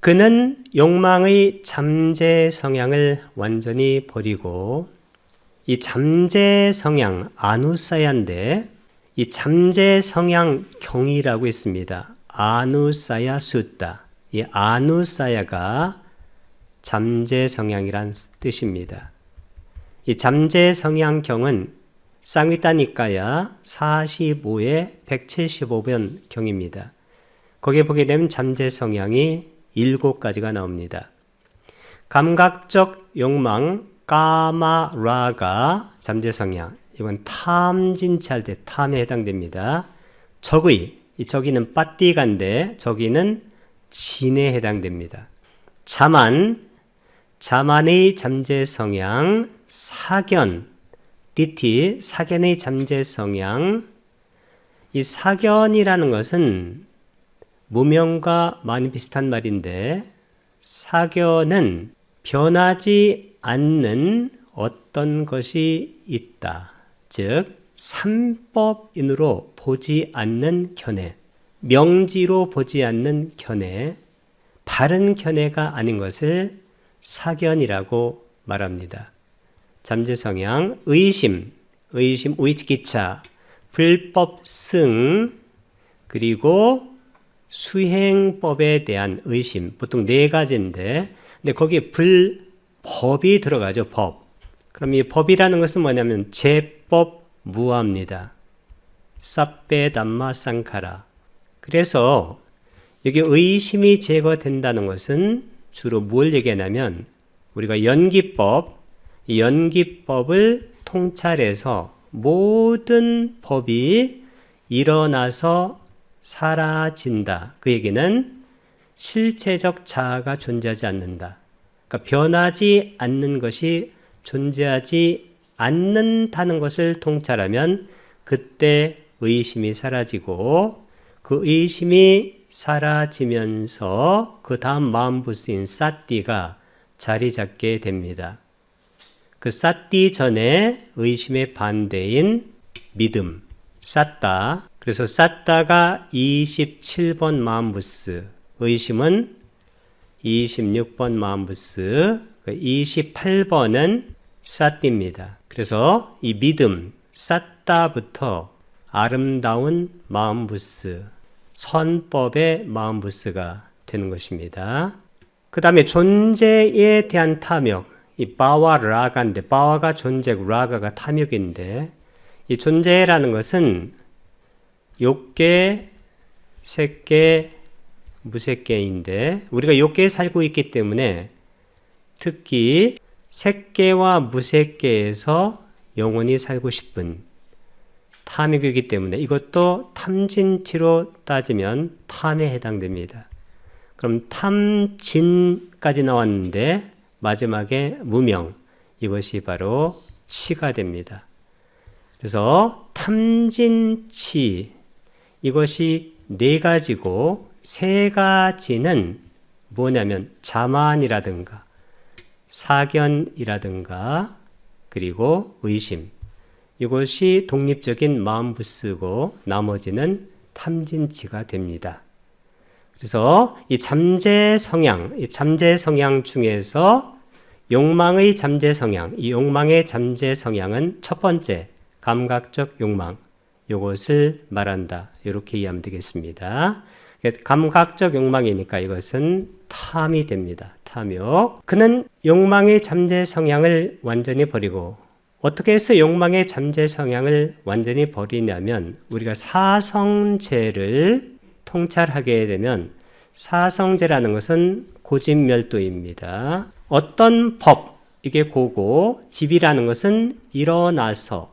그는 욕망의 잠재 성향을 완전히 버리고, 이 잠재 성향, 아누사야인데, 이 잠재 성향 경이라고 있습니다. 아누사야 숫다. 이 아누사야가 잠재 성향이란 뜻입니다. 이 잠재 성향 경은 쌍위따니까야 45에 175번 경입니다. 거기에 보게 되면 잠재 성향이 7가지가 나옵니다. 감각적 욕망, 까마라가 잠재 성향. 이건 탐진치할 때 탐에 해당됩니다. 적의, 이 적의는 빠띠가인데 적의는 진에 해당됩니다. 자만의 잠재 성향, 사견, 디티, 사견의 잠재 성향. 이 사견이라는 것은 무명과 많이 비슷한 말인데, 사견은 변하지 않는 어떤 것이 있다. 즉 삼법인으로 보지 않는 견해, 명지로 보지 않는 견해, 바른 견해가 아닌 것을 사견이라고 말합니다. 잠재 성향, 의심, 우이치기차, 불법승, 그리고 수행법에 대한 의심, 보통 4가지인데, 근데 거기에 불법이 들어가죠, 법. 그럼 이 법이라는 것은 뭐냐면 제법 무아입니다. 사페 담마 쌍카라. 그래서 여기 의심이 제거된다는 것은 주로 뭘 얘기하냐면, 우리가 연기법, 이 연기법을 통찰해서 모든 법이 일어나서 사라진다. 그 얘기는 실체적 자아가 존재하지 않는다. 그러니까 변하지 않는 것이 존재하지 않는다는 것을 통찰하면 그때 의심이 사라지고, 그 의심이 사라지면서 그 다음 마음부스인 사띠가 자리 잡게 됩니다. 그 사띠 전에 의심의 반대인 믿음, 사따. 그래서 사따가 27번 마음부스, 의심은 26번 마음부스, 28번은 사띠입니다. 그래서 이 믿음, 사따부터 아름다운 마음부스, 선법의 마음부스가 되는 것입니다. 그 다음에 존재에 대한 탐욕, 이 바와 라가인데, 바와가 존재고 라가가 탐욕인데, 이 존재라는 것은 욕계, 색계, 무색계인데, 우리가 욕계에 살고 있기 때문에 특히 색계와 무색계에서 영원히 살고 싶은 탐욕이기 때문에 이것도 탐진치로 따지면 탐에 해당됩니다. 그럼 탐진까지 나왔는데 마지막에 무명, 이것이 바로 치가 됩니다. 그래서 탐진치, 이것이 4가지고 3가지는 뭐냐면 자만이라든가 사견이라든가 그리고 의심, 이것이 독립적인 마음부스고 나머지는 탐진치가 됩니다. 그래서 이 잠재 성향 중에서 욕망의 잠재 성향, 이 욕망의 잠재 성향은 첫 번째 감각적 욕망, 이것을 말한다. 이렇게 이해하면 되겠습니다. 감각적 욕망이니까 이것은 탐이 됩니다. 탐욕. 그는 욕망의 잠재 성향을 완전히 버리고, 어떻게 해서 욕망의 잠재 성향을 완전히 버리냐면, 우리가 사성제를 통찰하게 되면, 사성제라는 것은 고집멸도입니다. 어떤 법, 이게 고고, 집이라는 것은 일어나서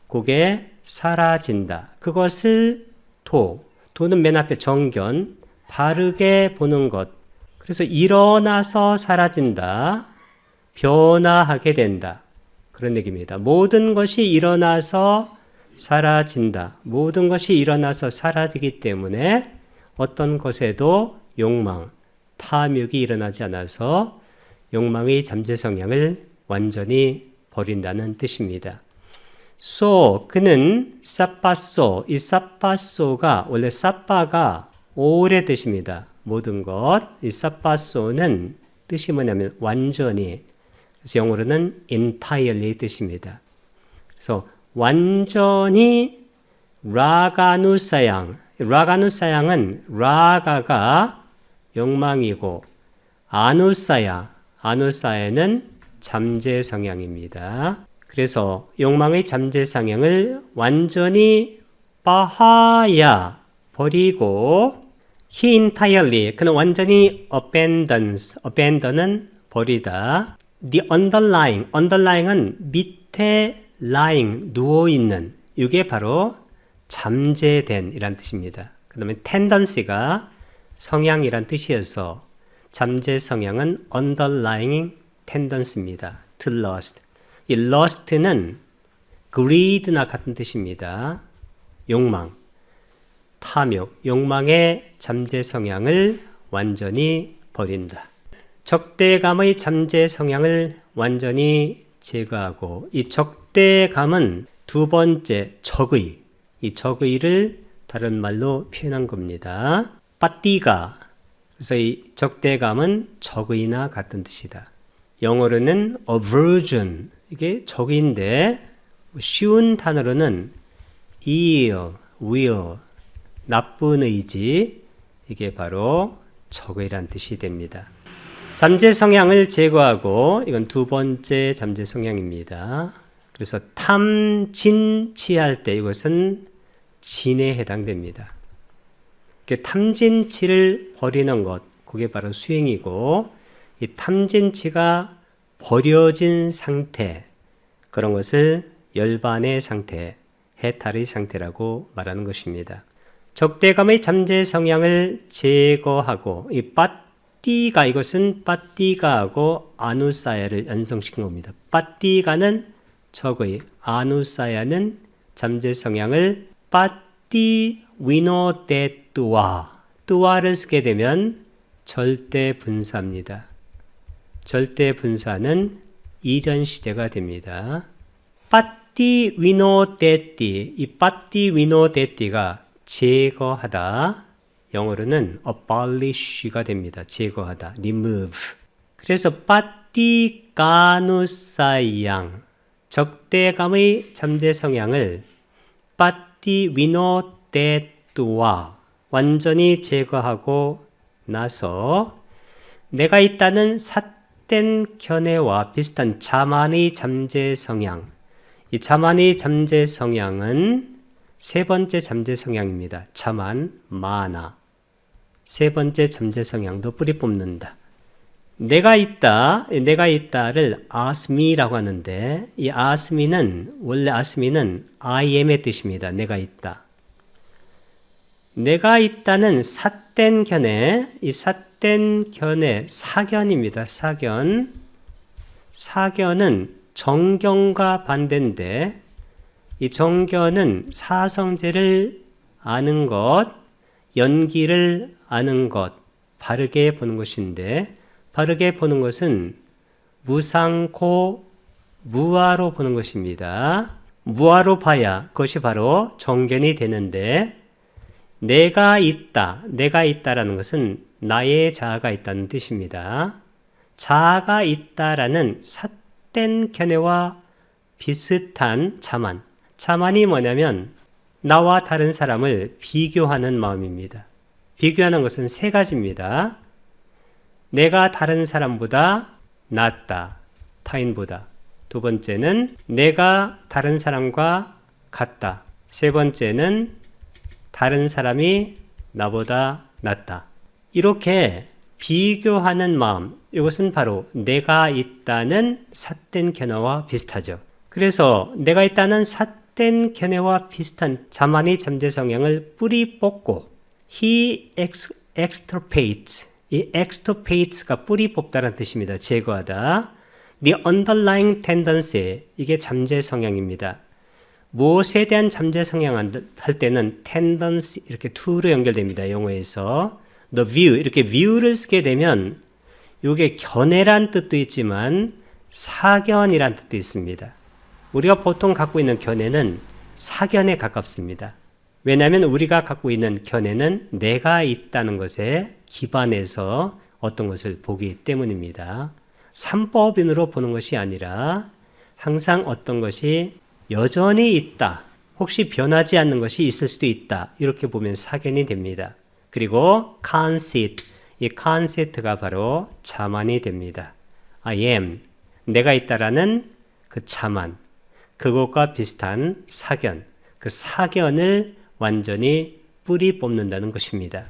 그게 사라진다. 그것을 도는 맨 앞에 정견, 바르게 보는 것. 그래서 일어나서 사라진다, 변화하게 된다, 그런 얘기입니다. 모든 것이 일어나서 사라진다. 모든 것이 일어나서 사라지기 때문에 어떤 것에도 욕망, 탐욕이 일어나지 않아서 욕망의 잠재 성향을 완전히 버린다는 뜻입니다. 그는 사빠소, 이 사빠소가 원래 사빠가 오래 뜻입니다. 모든 것. 이 사파소는 뜻이 뭐냐면 완전히. 그래서 영어로는 entirely 뜻입니다. 그래서 완전히 라가누사양. 라가누사양은 라가가 욕망이고 아누사야는 잠재 성향입니다. 그래서 욕망의 잠재 성향을 완전히 빠하야 버리고 he entirely 그는 완전히 abandon은 버리다. the underlying은 밑에 lying 누워있는 이게 바로 잠재된 이란 뜻입니다. 그 다음에 tendency가 성향이란 뜻이어서 잠재 성향은 underlying tendency입니다. to lust. 이 lust는 greed나 같은 뜻입니다. 욕망, 탐욕, 욕망의 잠재 성향을 완전히 버린다. 적대감의 잠재 성향을 완전히 제거하고 이 적대감은 두 번째 적의, 이 적의를 다른 말로 표현한 겁니다. 빠띠가, 그래서 이 적대감은 적의나 같은 뜻이다. 영어로는 aversion, 이게 적인데 쉬운 단어로는 ill will, 나쁜 의지, 이게 바로 적의란 뜻이 됩니다. 잠재 성향을 제거하고 이건 두 번째 잠재 성향입니다. 그래서 탐진치할 때 이것은 진에 해당됩니다. 탐진치를 버리는 것, 그게 바로 수행이고 이 탐진치가 버려진 상태, 그런 것을 열반의 상태, 해탈의 상태라고 말하는 것입니다. 적대감의 잠재 성향을 제거하고 이 빠띠가 이것은 빠띠가하고 아누사야를 연성시킨 겁니다. 빠띠가는 적의, 아누사야는 잠재 성향을 빠띠 위노데뚜와 뚜와를 쓰게 되면 절대 분사입니다. 절대 분사는 이전 시제가 됩니다. 빠띠 위노데띠, 이 빠띠 위노데띠가 제거하다, 영어로는 abolish가 됩니다. 제거하다, remove. 그래서 빠띠 가누사양, 적대감의 잠재 성향을 빠띠 위노데뚜와 완전히 제거하고 나서 내가 있다는 삿된 견해와 비슷한 자만의 잠재 성향, 이 자만의 잠재 성향은 세 번째 잠재 성향입니다. 자만, 마나. 세 번째 잠재 성향도 뿌리 뽑는다. 내가 있다를 아스미라고 하는데 이 아스미는 원래 아스미는 I am의 뜻입니다. 내가 있다. 내가 있다는 삿된 견해, 이 삿된 견해 사견입니다. 사견은 정견과 반대인데 이 정견은 사성제를 아는 것, 연기를 아는 것, 바르게 보는 것인데 바르게 보는 것은 무상코 무아로 보는 것입니다. 무아로 봐야 그것이 바로 정견이 되는데 내가 있다라는 것은 나의 자아가 있다는 뜻입니다. 자아가 있다라는 삿된 견해와 비슷한 자만이 뭐냐면 나와 다른 사람을 비교하는 마음입니다. 비교하는 것은 세 가지입니다. 내가 다른 사람보다 낫다, 타인보다. 두 번째는 내가 다른 사람과 같다. 세 번째는 다른 사람이 나보다 낫다. 이렇게 비교하는 마음, 이것은 바로 내가 있다는 삿된 견해와 비슷하죠. 그래서 내가 있다는 삿된 견해와 비슷한 자만의 잠재 성향을 뿌리 뽑고 he extirpates, 이 extirpates가 뿌리 뽑다라는 뜻입니다. 제거하다. The underlying tendency, 이게 잠재 성향입니다. 무엇에 대한 잠재 성향 할 때는 tendency 이렇게 to로 연결됩니다. 영어에서 the view, 이렇게 view를 쓰게 되면 이게 견해란 뜻도 있지만 사견이란 뜻도 있습니다. 우리가 보통 갖고 있는 견해는 사견에 가깝습니다. 왜냐하면 우리가 갖고 있는 견해는 내가 있다는 것에 기반해서 어떤 것을 보기 때문입니다. 삼법인으로 보는 것이 아니라 항상 어떤 것이 여전히 있다. 혹시 변하지 않는 것이 있을 수도 있다. 이렇게 보면 사견이 됩니다. 그리고 conceit, 이 conceit가 바로 자만이 됩니다. I am, 내가 있다라는 그 자만, 그것과 비슷한 사견, 그 사견을 완전히 뿌리 뽑는다는 것입니다.